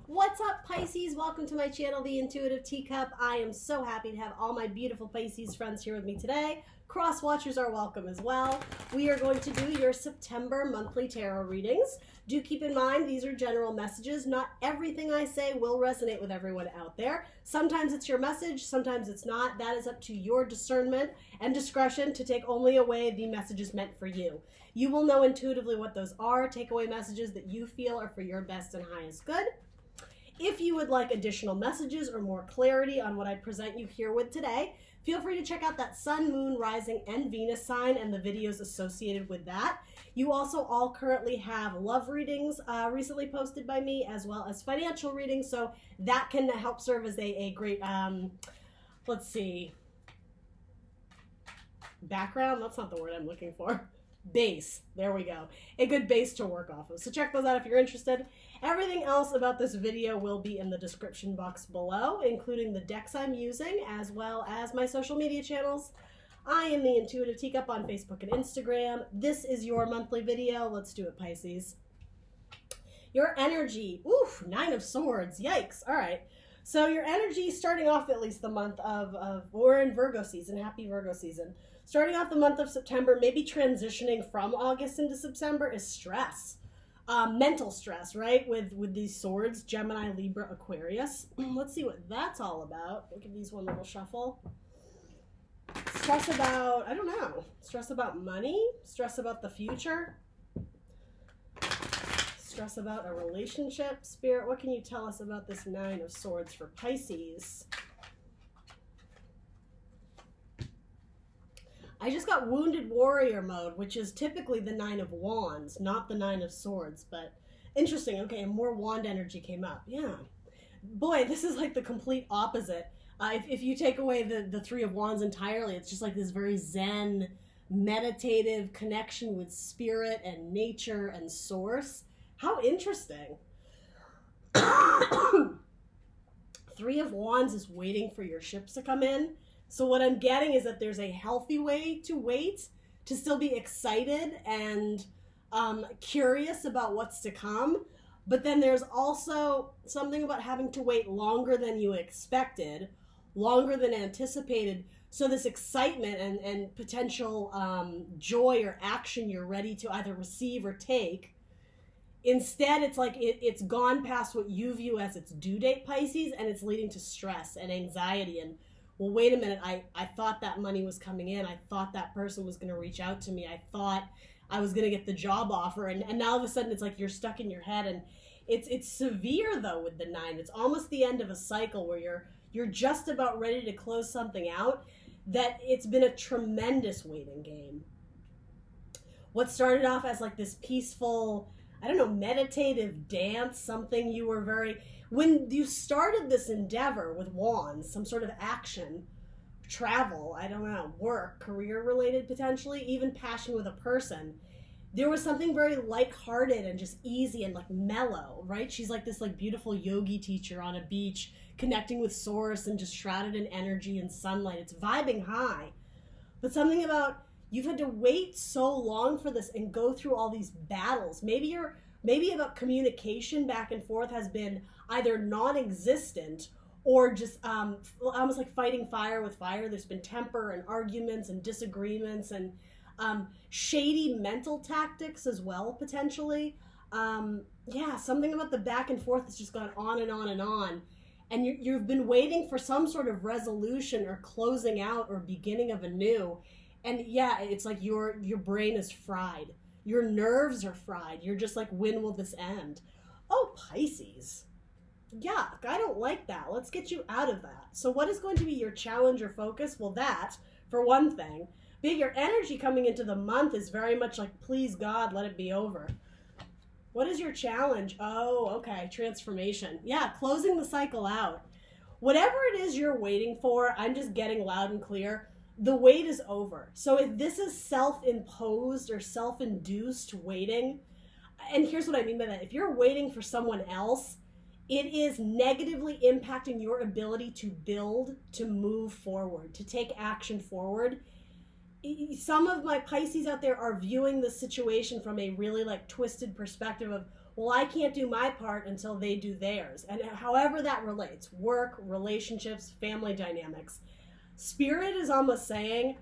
What's up, Pisces? Welcome to my channel, The Intuitive Teacup. I am so happy to have all my beautiful Pisces friends here with me today. Cross watchers are welcome as well. We are going to do your September monthly tarot readings. Do keep in mind, these are general messages. Not everything I say will resonate with everyone out there. Sometimes it's your message, sometimes it's not. That is up to your discernment and discretion to take only away the messages meant for you. You will know intuitively what those are. Take away messages that you feel are for your best and highest good. If you would like additional messages or more clarity on what I present you here with today, feel free to check out that Sun, Moon, Rising, and Venus sign and the videos associated with that. You also all currently have love readings recently posted by me, as well as financial readings, so that can help serve as a great, let's see, background? That's not the word I'm looking for. Base. There we go. A good base to work off of. So check those out if you're interested. Everything else about this video will be in the description box below, including the decks I'm using, as well as my social media channels. I am the Intuitive Teacup on Facebook and Instagram. This is your monthly video. Let's do it, Pisces. Your energy. Oof, 9 of Swords. Yikes. All right. So your energy starting off at least the month of we're in Virgo season. Happy Virgo season. Starting off the month of September, maybe transitioning from August into September, is stress. Mental stress, right? With these swords, Gemini, Libra, Aquarius. Let's see what that's all about. We'll give these one little shuffle. Stress about, I don't know. Stress about money? Stress about the future? Stress about a relationship? Spirit, what can you tell us about this 9 of Swords for Pisces? I just got Wounded Warrior mode, which is typically the 9 of Wands, not the 9 of Swords, but interesting. Okay, and more wand energy came up. Yeah. Boy, this is like the complete opposite. If you take away the 3 of Wands entirely, it's just like this very zen, meditative connection with spirit and nature and source. How interesting. 3 of Wands is waiting for your ships to come in. So what I'm getting is that there's a healthy way to wait, to still be excited and curious about what's to come. But then there's also something about having to wait longer than you expected, longer than anticipated. So this excitement and potential joy or action you're ready to either receive or take, instead it's like it's gone past what you view as its due date, Pisces, and it's leading to stress and anxiety and, well, wait a minute, I thought that money was coming in. I thought that person was going to reach out to me. I thought I was going to get the job offer. And now all of a sudden it's like you're stuck in your head. And it's severe, though, with the 9. It's almost the end of a cycle where you're just about ready to close something out, that it's been a tremendous waiting game. What started off as like this peaceful, I don't know, meditative dance, something you were very... When you started this endeavor with wands, some sort of action, travel, I don't know, work, career-related potentially, even passion with a person, there was something very lighthearted and just easy and like mellow, right? She's like this like beautiful yogi teacher on a beach, connecting with source and just shrouded in energy and sunlight. It's vibing high. But something about, you've had to wait so long for this and go through all these battles. Maybe about communication back and forth has been either non-existent or just almost like fighting fire with fire. There's been temper and arguments and disagreements and shady mental tactics as well, potentially. Yeah, something about the back and forth has just gone on and on and on. And you've been waiting for some sort of resolution or closing out or beginning of a new. And yeah, it's like your brain is fried. Your nerves are fried. You're just like, when will this end? Oh, Pisces. Yuck, I don't like that. Let's get you out of that. So what is going to be your challenge or focus? Well, that, for one thing. But your energy coming into the month is very much like, please God, let it be over. What is your challenge? Oh, okay, transformation. Yeah, closing the cycle out. Whatever it is you're waiting for, I'm just getting loud and clear. The wait is over. So if this is self-imposed or self-induced waiting, and here's what I mean by that. If you're waiting for someone else, it is negatively impacting your ability to build, to move forward, to take action forward. Some of my Pisces out there are viewing the situation from a really like twisted perspective of, well, I can't do my part until they do theirs. And however that relates, work, relationships, family dynamics, Spirit is almost saying,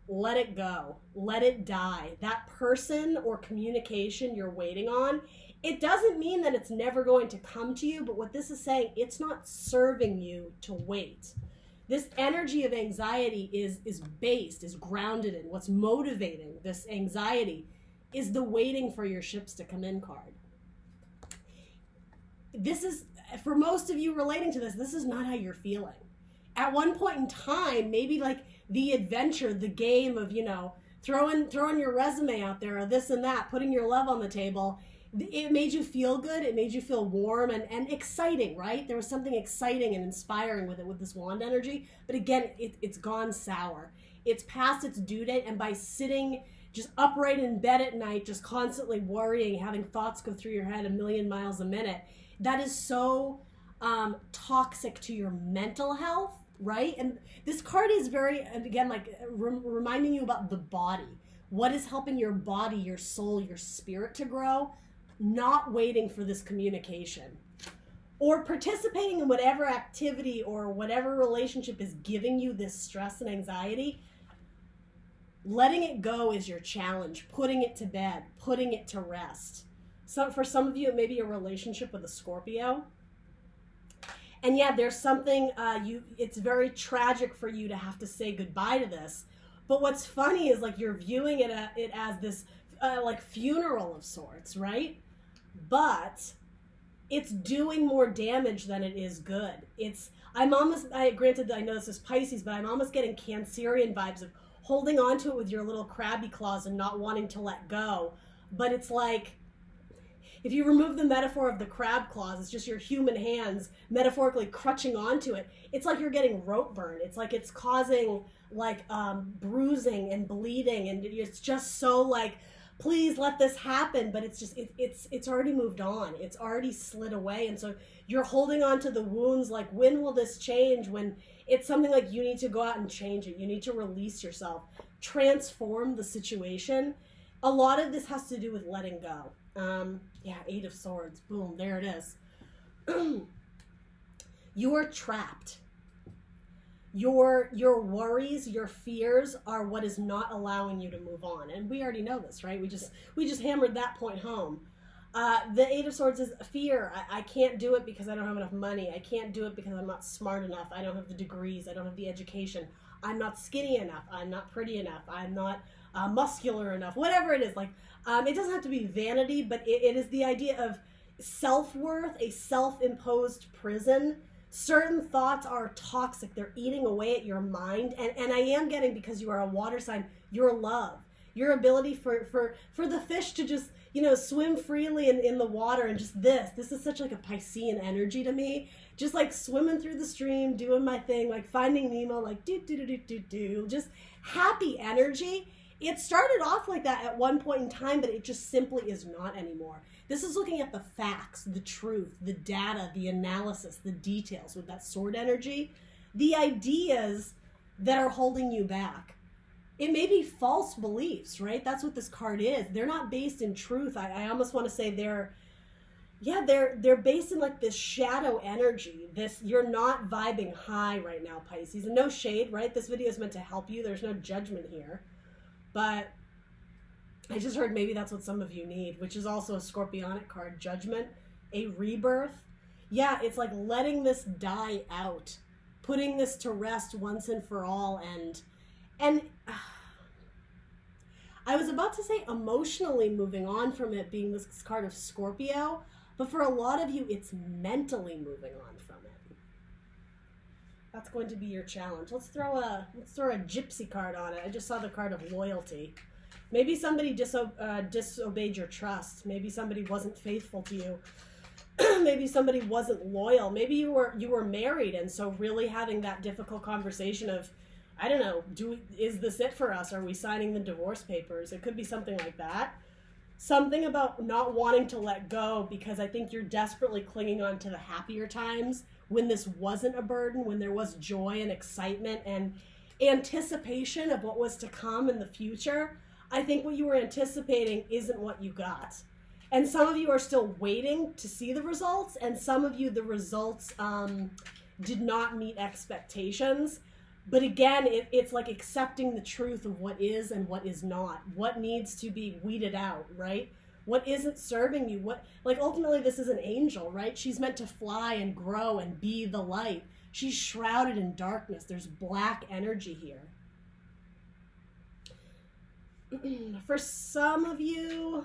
let it go, let it die. That person or communication you're waiting on, it doesn't mean that it's never going to come to you, but what this is saying, it's not serving you to wait. This energy of anxiety is grounded in what's motivating this anxiety is the waiting for your ships to come in card. This is, for most of you relating to this is not how you're feeling. At one point in time, maybe like the adventure, the game of, throwing your resume out there or this and that, putting your love on the table, it made you feel good. It made you feel warm and exciting, right? There was something exciting and inspiring with it, with this wand energy. But again, it's gone sour. It's past its due date. And by sitting just upright in bed at night, just constantly worrying, having thoughts go through your head a million miles a minute, that is so toxic to your mental health, right? And this card is very, again, like reminding you about the body. What is helping your body, your soul, your spirit to grow? Not waiting for this communication. Or participating in whatever activity or whatever relationship is giving you this stress and anxiety. Letting it go is your challenge. Putting it to bed. Putting it to rest. So for some of you, it may be a relationship with a Scorpio. And yeah, there's something, it's very tragic for you to have to say goodbye to this. But what's funny is like you're viewing it as this like funeral of sorts, right? But it's doing more damage than it is good. Granted, I know this is Pisces, but I'm almost getting Cancerian vibes of holding on to it with your little crabby claws and not wanting to let go. But it's like, if you remove the metaphor of the crab claws, it's just your human hands metaphorically crutching onto it. It's like you're getting rope burn. It's like it's causing like bruising and bleeding, and it's just so like, please let this happen. But it's just it's already moved on. It's already slid away, and so you're holding on to the wounds. Like, when will this change? When it's something like you need to go out and change it. You need to release yourself, transform the situation. A lot of this has to do with letting go. Yeah, 8 of Swords. Boom, there it is. You are trapped. Your worries, your fears are what is not allowing you to move on. And we already know this, right? We just hammered that point home. The 8 of Swords is fear. I can't do it because I don't have enough money. I can't do it because I'm not smart enough. I don't have the degrees. I don't have the education. I'm not skinny enough. I'm not pretty enough. I'm not muscular enough. Whatever it is, like, it doesn't have to be vanity, but it is the idea of self-worth, a self-imposed prison. Certain thoughts are toxic. They're eating away at your mind. And I am getting, because you are a water sign, your love, your ability for the fish to just, swim freely in the water, and just this is such like a Piscean energy to me. Just like swimming through the stream, doing my thing, like Finding Nemo, like do, just happy energy. It started off like that at one point in time, but it just simply is not anymore. This is looking at the facts, the truth, the data, the analysis, the details with that sword energy, the ideas that are holding you back. It may be false beliefs, right? That's what this card is. They're not based in truth. I almost want to say they're based in like this shadow energy. You're not vibing high right now, Pisces. And no shade, right? This video is meant to help you. There's no judgment here. But I just heard maybe that's what some of you need, which is also a Scorpionic card, Judgment, a rebirth. Yeah, it's like letting this die out, putting this to rest once and for all. And I was about to say emotionally moving on from it being this card of Scorpio, but for a lot of you, it's mentally moving on from it. That's going to be your challenge. Let's throw a Gypsy card on it. I just saw the card of loyalty. Maybe somebody disobeyed your trust. Maybe somebody wasn't faithful to you. Maybe somebody wasn't loyal. Maybe you were married, and so really having that difficult conversation of, I don't know, is this it for us? Are we signing the divorce papers? It could be something like that. Something about not wanting to let go because I think you're desperately clinging on to the happier times when this wasn't a burden, when there was joy and excitement and anticipation of what was to come in the future. I think what you were anticipating isn't what you got. And some of you are still waiting to see the results, and some of you, the results did not meet expectations. But again, it's like accepting the truth of what is and what is not, what needs to be weeded out, right? What isn't serving you, what, like ultimately this is an angel, right? She's meant to fly and grow and be the light. She's shrouded in darkness. There's black energy here. For some of you,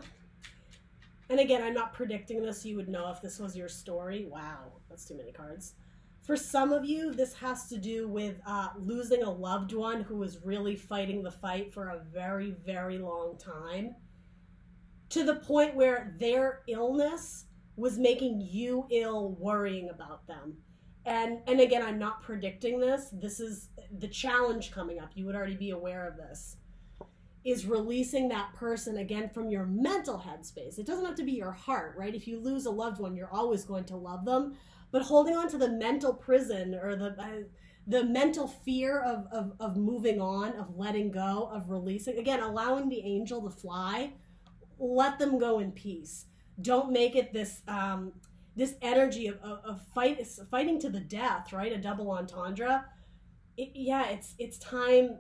and again, I'm not predicting this, you would know if this was your story. Wow, that's too many cards. For some of you, this has to do with losing a loved one who was really fighting the fight for a very, very long time, to the point where their illness was making you ill worrying about them. And again, I'm not predicting this. This is the challenge coming up. You would already be aware of this. Is releasing that person again from your mental headspace. It doesn't have to be your heart, right? If you lose a loved one, you're always going to love them. But holding on to the mental prison or the mental fear of moving on, of letting go, of releasing, again, allowing the angel to fly, let them go in peace. Don't make it this this energy of fighting to the death, right? A double entendre. It's time.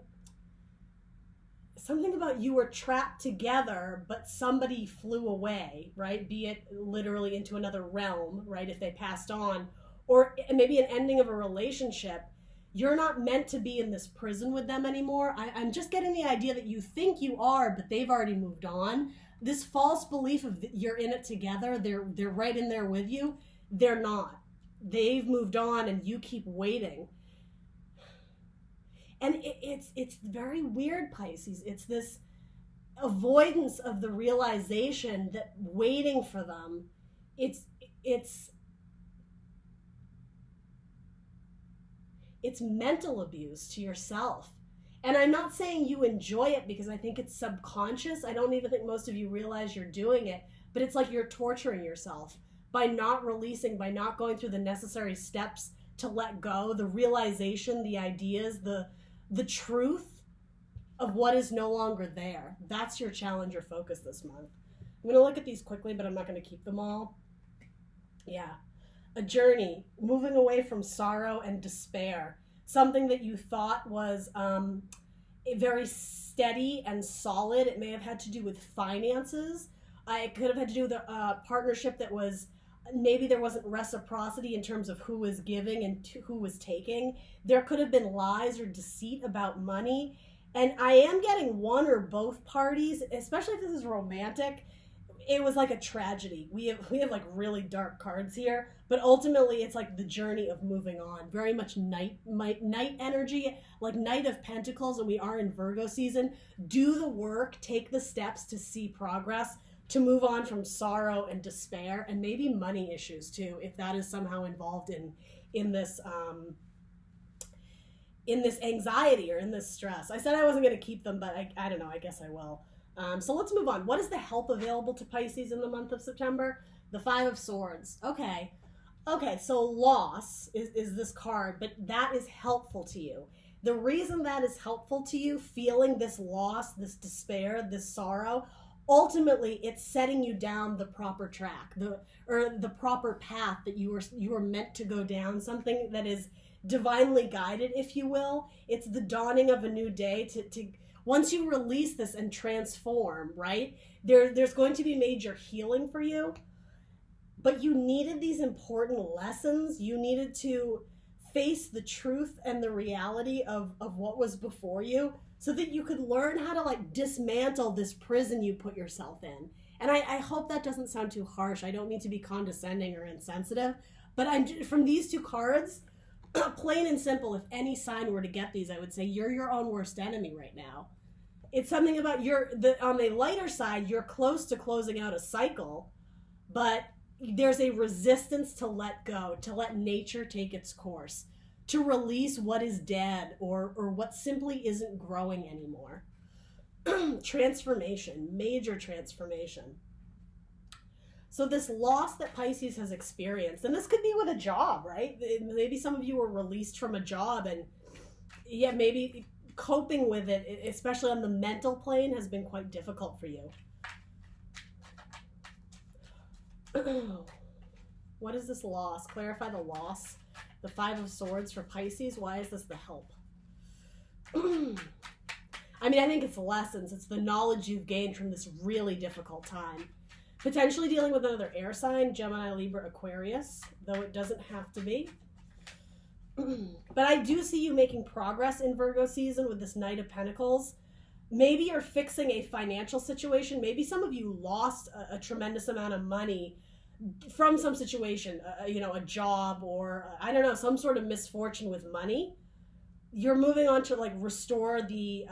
Something about you were trapped together, but somebody flew away, right? Be it literally into another realm, right? If they passed on, or maybe an ending of a relationship. You're not meant to be in this prison with them anymore. I'm just getting the idea that you think you are, but they've already moved on. This false belief of you're in it together, they're right in there with you. They're not. They've moved on, and you keep waiting. And it's very weird, Pisces. It's this avoidance of the realization that waiting for them, it's mental abuse to yourself. And I'm not saying you enjoy it because I think it's subconscious. I don't even think most of you realize you're doing it, but it's like you're torturing yourself by not releasing, by not going through the necessary steps to let go, the realization, the ideas, the truth of what is no longer there. That's your challenge or focus this month. I'm going to look at these quickly, but I'm not going to keep them all. Yeah. A journey, moving away from sorrow and despair. Something that you thought was very steady and solid. It may have had to do with finances. It could have had to do with a partnership that was, maybe there wasn't reciprocity in terms of who was giving and who was taking. There could have been lies or deceit about money. And I am getting one or both parties, especially if this is romantic. It was like a tragedy. We have like really dark cards here, but ultimately it's like the journey of moving on. Very much night energy, like Knight of Pentacles, and we are in Virgo season. Do the work, take the steps to see progress, to move on from sorrow and despair, and maybe money issues too, if that is somehow involved in this anxiety or in this stress. I said I wasn't going to keep them, but I don't know. I guess I will. So let's move on. What is the help available to Pisces in the month of September? The Five of Swords. Okay, so loss is this card, but that is helpful to you. The reason that is helpful to you, feeling this loss, this despair, this sorrow, ultimately it's setting you down the proper track, the proper path that you were meant to go down, something that is divinely guided, if you will. It's the dawning of a new day to once you release this and transform, right? There's going to be major healing for you, but you needed these important lessons. You needed to face the truth and the reality of what was before you so that you could learn how to like dismantle this prison you put yourself in. And I hope that doesn't sound too harsh. I don't mean to be condescending or insensitive, but from these two cards, plain and simple, if any sign were to get these, I would say you're your own worst enemy right now. It's something about on the lighter side, you're close to closing out a cycle, but there's a resistance to let go, to let nature take its course, to release what is dead or what simply isn't growing anymore. Transformation, major transformation. So this loss that Pisces has experienced, and this could be with a job, right? Maybe some of you were released from a job and maybe coping with it, especially on the mental plane, has been quite difficult for you. What is this loss? Clarify the loss. The Five of Swords for Pisces. Why is this the help? I mean, I think it's lessons. It's the knowledge you've gained from this really difficult time. Potentially dealing with another air sign, Gemini, Libra, Aquarius, though it doesn't have to be. But I do see you making progress in Virgo season with this Knight of Pentacles. Maybe you're fixing a financial situation. Maybe some of you lost a tremendous amount of money from some situation, a job or, I don't know, some sort of misfortune with money. You're moving on to like restore the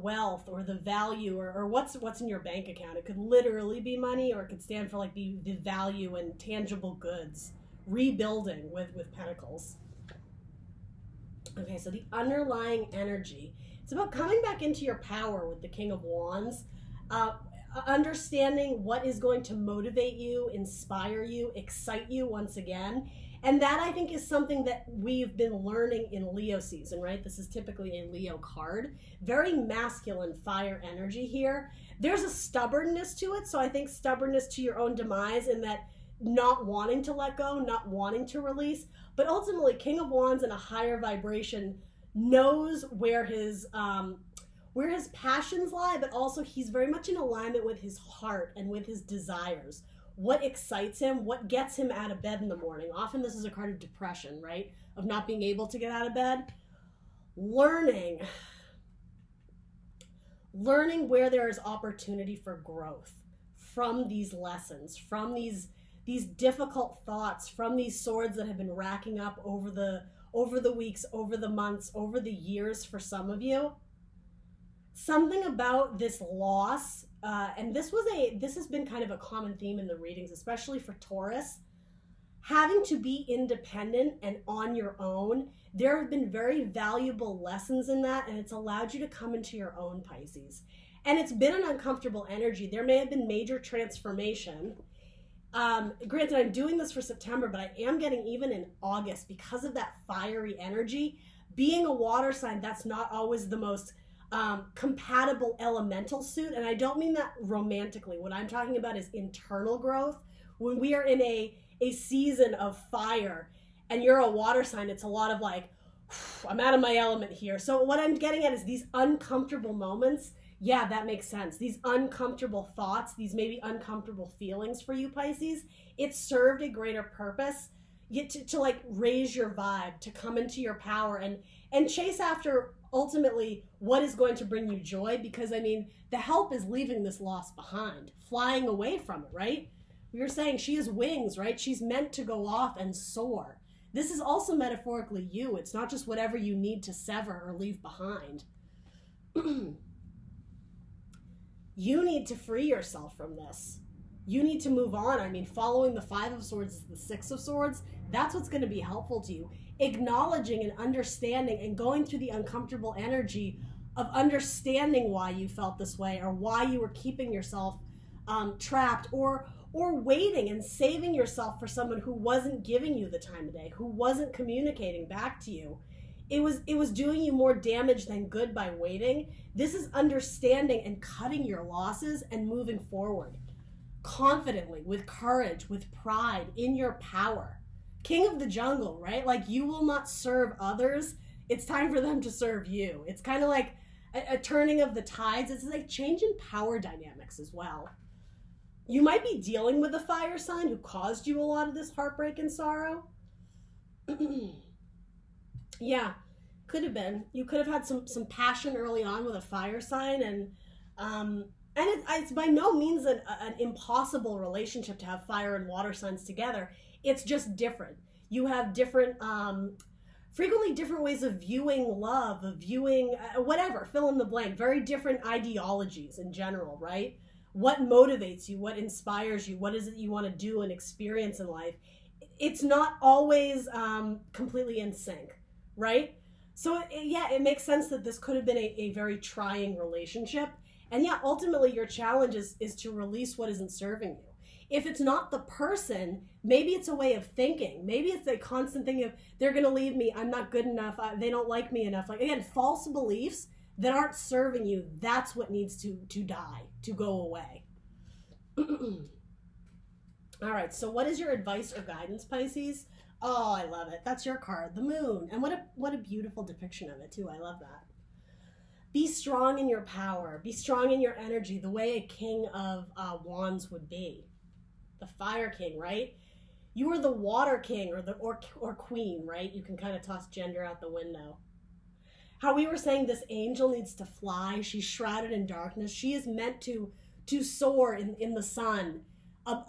wealth or the value or what's in your bank account. It could literally be money, or it could stand for like the value and tangible goods. Rebuilding with Pentacles. Okay, so the underlying energy, it's about coming back into your power with the King of Wands, understanding what is going to motivate you, inspire you, excite you once again. And that, I think, is something that we've been learning in Leo season, right? This is typically a Leo card. Very masculine fire energy here. There's a stubbornness to it, so I think stubbornness to your own demise in that not wanting to let go, not wanting to release. But ultimately, King of Wands in a higher vibration knows where his passions lie, but also he's very much in alignment with his heart and with his desires. What excites him, what gets him out of bed in the morning. Often this is a card of depression, right? Of not being able to get out of bed. Learning where there is opportunity for growth from these lessons, from these difficult thoughts, from these swords that have been racking up over the weeks, over the months, over the years for some of you. Something about this loss, and this has been kind of a common theme in the readings, especially for Taurus, having to be independent and on your own. There have been very valuable lessons in that, and it's allowed you to come into your own, Pisces. And it's been an uncomfortable energy. There may have been major transformation. Granted, I'm doing this for September, but I am getting even in August, because of that fiery energy. Being a water sign, that's not always the most compatible elemental suit. And I don't mean that romantically. What I'm talking about is internal growth. When we are in a season of fire and you're a water sign, it's a lot of like, I'm out of my element here. So what I'm getting at is these uncomfortable moments. Yeah, that makes sense. These uncomfortable thoughts, these maybe uncomfortable feelings for you, Pisces, it served a greater purpose to like raise your vibe, to come into your power and chase after ultimately what is going to bring you joy. Because I mean, the help is leaving this loss behind, flying away from it, right? We were saying she has wings, right? She's meant to go off and soar. This is also metaphorically you. It's not just whatever you need to sever or leave behind. You need to free yourself from this. You need to move on. I mean, following the Five of Swords is the Six of Swords. That's what's going to be helpful to you. Acknowledging and understanding and going through the uncomfortable energy of understanding why you felt this way, or why you were keeping yourself trapped, or waiting and saving yourself for someone who wasn't giving you the time of day, who wasn't communicating back to you. It was doing you more damage than good by waiting. This is understanding and cutting your losses and moving forward confidently, with courage, with pride, in your power. King of the jungle, right? Like, you will not serve others. It's time for them to serve you. It's kind of like a turning of the tides. It's like change in power dynamics as well. You might be dealing with a fire sign who caused you a lot of this heartbreak and sorrow. Yeah, could have been. You could have had some passion early on with a fire sign, and it's by no means an impossible relationship to have fire and water signs together. It's just different. You have different, frequently different ways of viewing love, of viewing whatever, fill in the blank. Very different ideologies in general, right? What motivates you? What inspires you? What is it you want to do and experience in life? It's not always completely in sync, right? So yeah, it makes sense that this could have been a very trying relationship. And yeah, ultimately your challenge is to release what isn't serving you. If it's not the person, maybe it's a way of thinking. Maybe it's a constant thing of, they're going to leave me, I'm not good enough, they don't like me enough. Like, again, false beliefs that aren't serving you, that's what needs to die, to go away. All right, so what is your advice or guidance, Pisces? Oh, I love it. That's your card, the moon. And what a beautiful depiction of it, too. I love that. Be strong in your power. Be strong in your energy, the way a king of wands would be. The fire king, right? You are the water king or queen, right? You can kind of toss gender out the window. How we were saying this angel needs to fly. She's shrouded in darkness. She is meant to soar in the sun,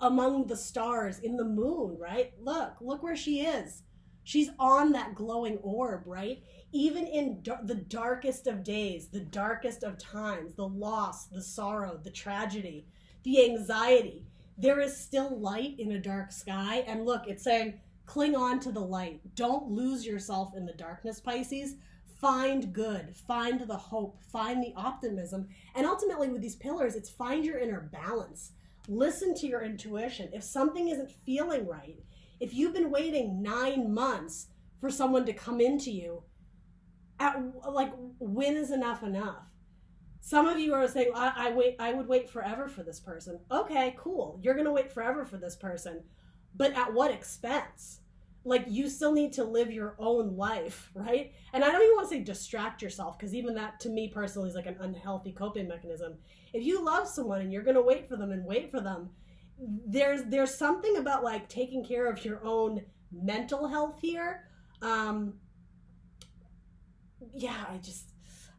among the stars, in the moon, right? Look where she is. She's on that glowing orb, right? Even in the darkest of days, the darkest of times, the loss, the sorrow, the tragedy, the anxiety, there is still light in a dark sky. And look, it's saying, cling on to the light. Don't lose yourself in the darkness, Pisces. Find good, find the hope, find the optimism. And ultimately with these pillars, it's find your inner balance. Listen to your intuition. If something isn't feeling right, if you've been waiting 9 months for someone to come into you, when is enough? Some of you are saying, I would wait forever for this person. Okay, cool. You're going to wait forever for this person. But at what expense? Like, you still need to live your own life, right? And I don't even want to say distract yourself, because even that, to me personally, is like an unhealthy coping mechanism. If you love someone and you're going to wait for them, there's something about like taking care of your own mental health here. I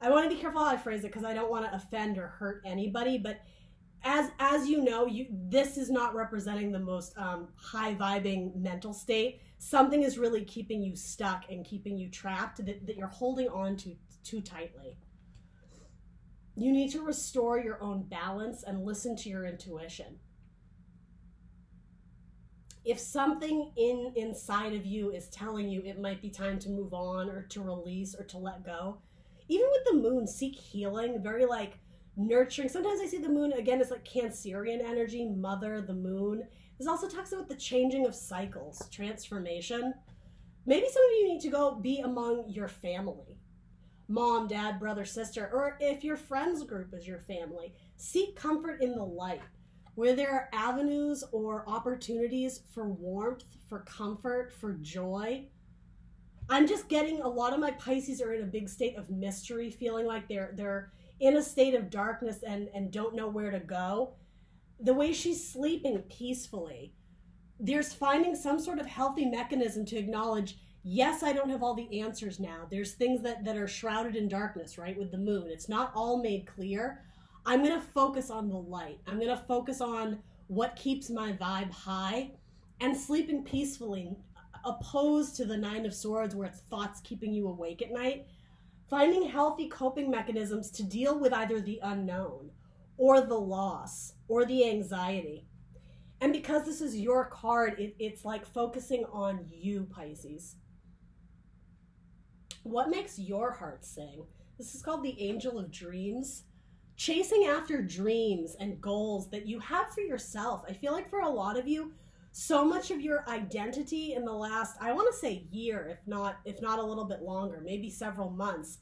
want to be careful how I phrase it, because I don't want to offend or hurt anybody, but as you know, this is not representing the most high vibing mental state. Something is really keeping you stuck and keeping you trapped that you're holding on to too tightly. You need to restore your own balance and listen to your intuition. If something inside of you is telling you it might be time to move on or to release or to let go, even with the moon, seek healing, very like nurturing. Sometimes I see the moon, again, it's like Cancerian energy, mother, the moon. This also talks about the changing of cycles, transformation. Maybe some of you need to go be among your family. Mom, dad, brother, sister, or if your friends group is your family, seek comfort in the light, where there are avenues or opportunities for warmth, for comfort, for joy. I'm just getting a lot of my Pisces are in a big state of mystery, feeling like they're in a state of darkness and don't know where to go. The way she's sleeping peacefully, there's finding some sort of healthy mechanism to acknowledge, yes, I don't have all the answers now. There's things that are shrouded in darkness, right, with the moon. It's not all made clear. I'm going to focus on the light. I'm going to focus on what keeps my vibe high and sleeping peacefully, opposed to the 9 of Swords where it's thoughts keeping you awake at night. Finding healthy coping mechanisms to deal with either the unknown or the loss or the anxiety. And because this is your card, it's like focusing on you, Pisces. What makes your heart sing? This is called the Angel of Dreams. Chasing after dreams and goals that you have for yourself. I feel like for a lot of you, so much of your identity in the last, I want to say year, if not a little bit longer, maybe several months,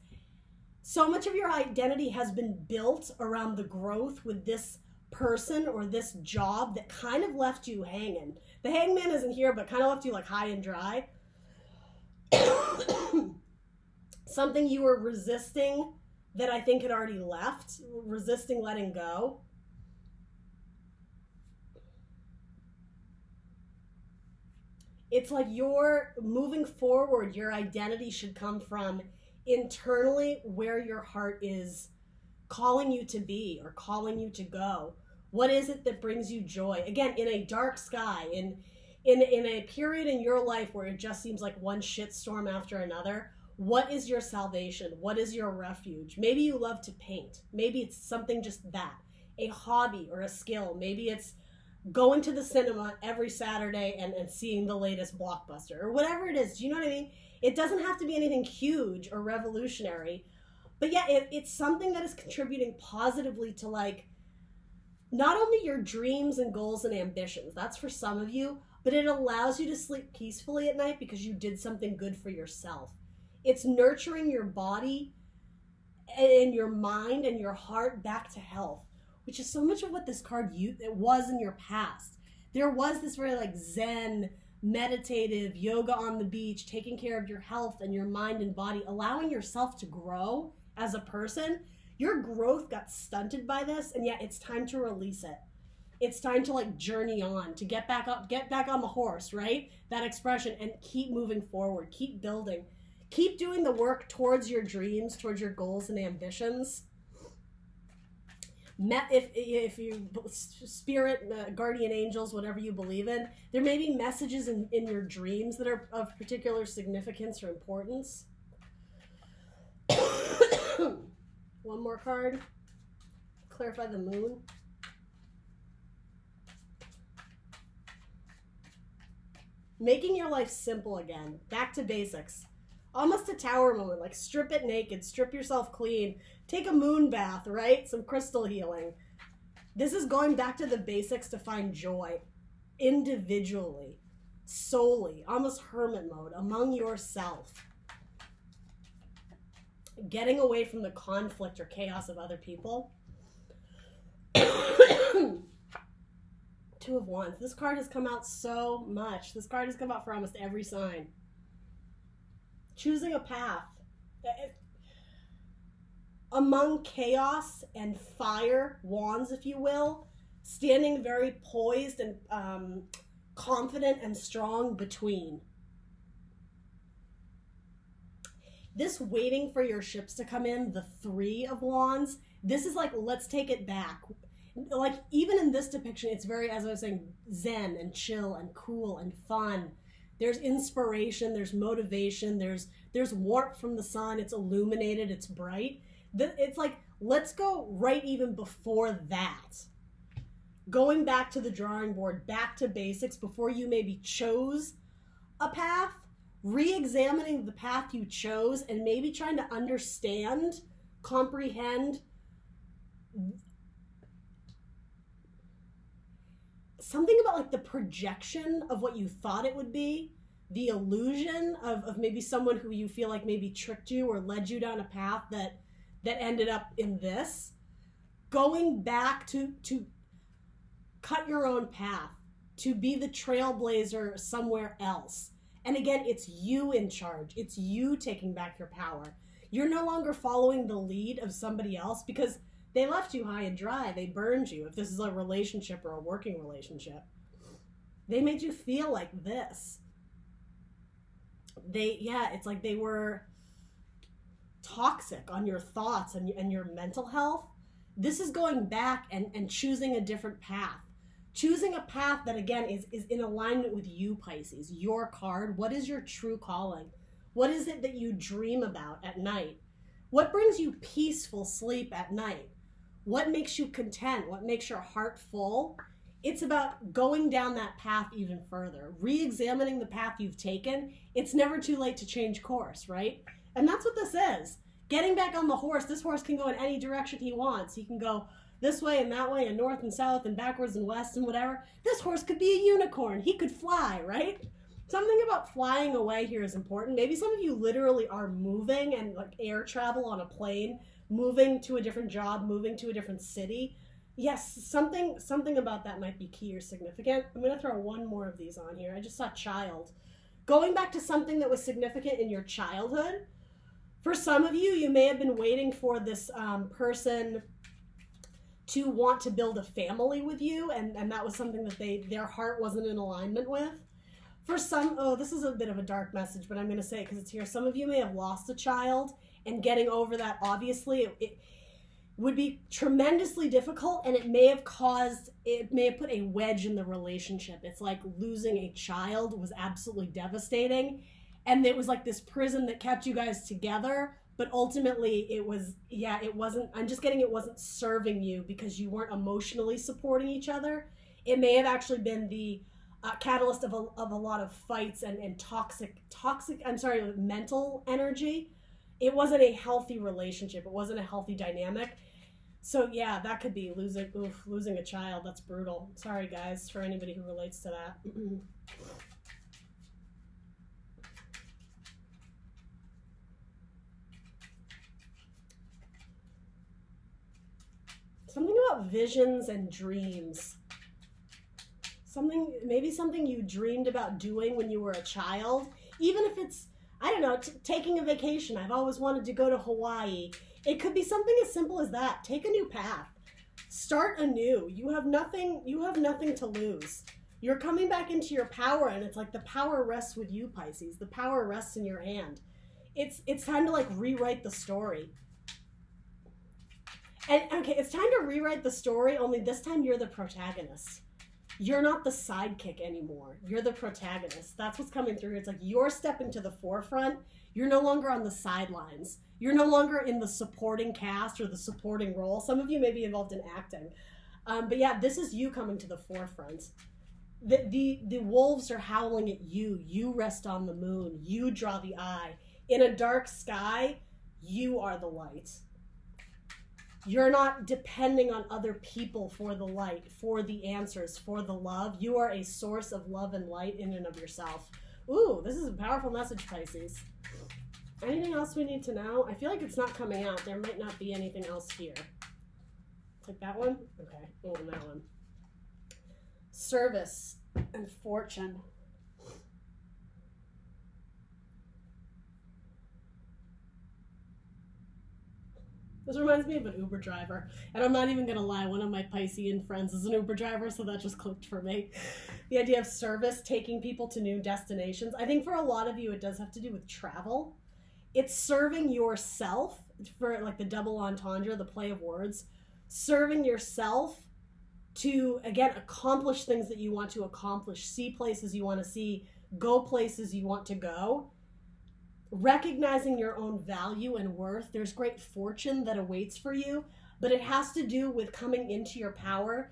so much of your identity has been built around the growth with this person or this job that kind of left you hanging. The hangman isn't here, but kind of left you like high and dry. Something you were resisting that I think had already left, resisting letting go. It's like you're moving forward, your identity should come from internally where your heart is calling you to be or calling you to go. What is it that brings you joy? Again, in a dark sky, in a period in your life where it just seems like one shitstorm after another, what is your salvation? What is your refuge? Maybe you love to paint. Maybe it's something just that, a hobby or a skill. Maybe it's going to the cinema every Saturday and seeing the latest blockbuster or whatever it is. Do you know what I mean? It doesn't have to be anything huge or revolutionary, but yeah, it's something that is contributing positively to like not only your dreams and goals and ambitions, that's for some of you, but it allows you to sleep peacefully at night because you did something good for yourself. It's nurturing your body and your mind and your heart back to health. which is so much of what this card it was in your past. There was this very like Zen, meditative, yoga on the beach, taking care of your health and your mind and body, allowing yourself to grow as a person. Your growth got stunted by this, and yet it's time to release it. It's time to like journey on, to get back on the horse, right? That expression, and keep moving forward, keep building, keep doing the work towards your dreams, towards your goals and ambitions. If you spirit, guardian angels, whatever you believe in, there may be messages in your dreams that are of particular significance or importance. One more card. Clarify the moon. Making your life simple again. Back to basics. Almost a tower moment, like strip it naked, strip yourself clean, take a moon bath, right? Some crystal healing. This is going back to the basics to find joy individually, solely, almost hermit mode, among yourself. Getting away from the conflict or chaos of other people. Two of Wands. This card has come out so much. This card has come out for almost every sign. Choosing a path. Among chaos and fire, wands, if you will, standing very poised and confident and strong between. This waiting for your ships to come in, the Three of Wands, this is like, let's take it back. Like, even in this depiction, it's very, as I was saying, zen and chill and cool and fun. There's inspiration, there's motivation, there's warmth from the sun, it's illuminated, it's bright. It's like, let's go right even before that. Going back to the drawing board, back to basics, before you maybe chose a path, re-examining the path you chose and maybe trying to understand, comprehend something about like the projection of what you thought it would be, the illusion of maybe someone who you feel like maybe tricked you or led you down a path that ended up in this. Going back to cut your own path, to be the trailblazer somewhere else. And again, it's you in charge. It's you taking back your power. You're no longer following the lead of somebody else because they left you high and dry. They burned you. If this is a relationship or a working relationship, they made you feel like this. It's like they were toxic on your thoughts and your mental health. This is going back and choosing a different path. Choosing a path that, again, is in alignment with you, Pisces, your card. What is your true calling? What is it that you dream about at night? What brings you peaceful sleep at night? What makes you content? What makes your heart full? It's about going down that path even further, re-examining the path you've taken. It's never too late to change course, right? And that's what this is. Getting back on the horse. This horse can go in any direction he wants. He can go this way and that way and north and south and backwards and west and whatever. This horse could be a unicorn. He could fly, right? Something about flying away here is important. Maybe some of you literally are moving and like air travel on a plane, moving to a different job, moving to a different city. Yes, something about that might be key or significant. I'm going to throw one more of these on here. I just saw child. Going back to something that was significant in your childhood. For some of you, you may have been waiting for this person to want to build a family with you, and that was something that their heart wasn't in alignment with. For some, this is a bit of a dark message, but I'm going to say it because it's here. Some of you may have lost a child, and getting over that, obviously, it would be tremendously difficult, and it may have put a wedge in the relationship. It's like losing a child was absolutely devastating, and it was like this prison that kept you guys together, but ultimately it wasn't, I'm just getting, it wasn't serving you because you weren't emotionally supporting each other. It may have actually been the catalyst of a lot of fights and toxic, mental energy. It wasn't a healthy relationship. It wasn't a healthy dynamic. So yeah, that could be losing a child. That's brutal. Sorry guys, for anybody who relates to that. Something about visions and dreams. Maybe something you dreamed about doing when you were a child. Even if it's, I don't know, taking a vacation. I've always wanted to go to Hawaii. It could be something as simple as that. Take a new path. Start anew. You have nothing to lose. You're coming back into your power, and it's like the power rests with you, Pisces. The power rests in your hand. It's time to like rewrite the story. And okay, it's time to rewrite the story, only this time you're the protagonist. You're not the sidekick anymore. You're the protagonist. That's what's coming through. It's like you're stepping to the forefront. You're no longer on the sidelines. You're no longer in the supporting cast or the supporting role. Some of you may be involved in acting. But yeah, this is you coming to the forefront. The wolves are howling at you. You rest on the moon. You draw the eye. In a dark sky, you are the light. You're not depending on other people for the light, for the answers, for the love. You are a source of love and light in and of yourself. Ooh, this is a powerful message, Pisces. Anything else we need to know? I feel like it's not coming out. There might not be anything else here. Like that one? Okay. Oh, and that one. Service and fortune. This reminds me of an Uber driver. And I'm not even going to lie, one of my Piscean friends is an Uber driver, so that just clicked for me. The idea of service, taking people to new destinations. I think for a lot of you, it does have to do with travel. It's serving yourself, for like the double entendre, the play of words. Serving yourself to, again, accomplish things that you want to accomplish, see places you want to see, go places you want to go. Recognizing your own value and worth. There's great fortune that awaits for you, but it has to do with coming into your power,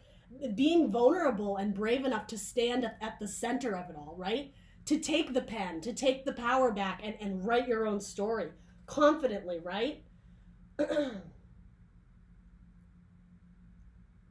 being vulnerable and brave enough to stand at the center of it all, right? To take the pen, to take the power back and write your own story confidently, right?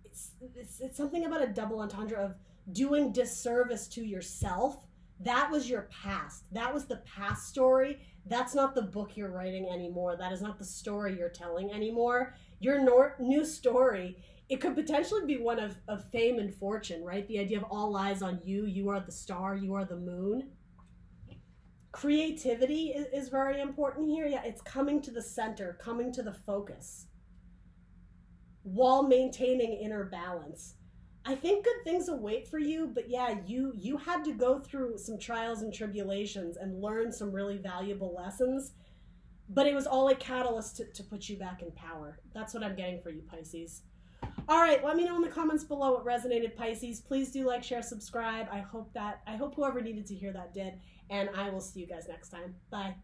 It's something about a double entendre of doing disservice to yourself. That was your past. That was the past story. That's not the book you're writing anymore. That is not the story you're telling anymore. Your new story, it could potentially be one of fame and fortune, right? The idea of all eyes on you. You are the star. You are the moon. Creativity is very important here. Yeah, it's coming to the center, coming to the focus, while maintaining inner balance. I think good things await for you, but yeah, you had to go through some trials and tribulations and learn some really valuable lessons, but it was all a catalyst to put you back in power. That's what I'm getting for you, Pisces. All right, let me know in the comments below what resonated, Pisces. Please do like, share, subscribe. I hope whoever needed to hear that did, and I will see you guys next time. Bye.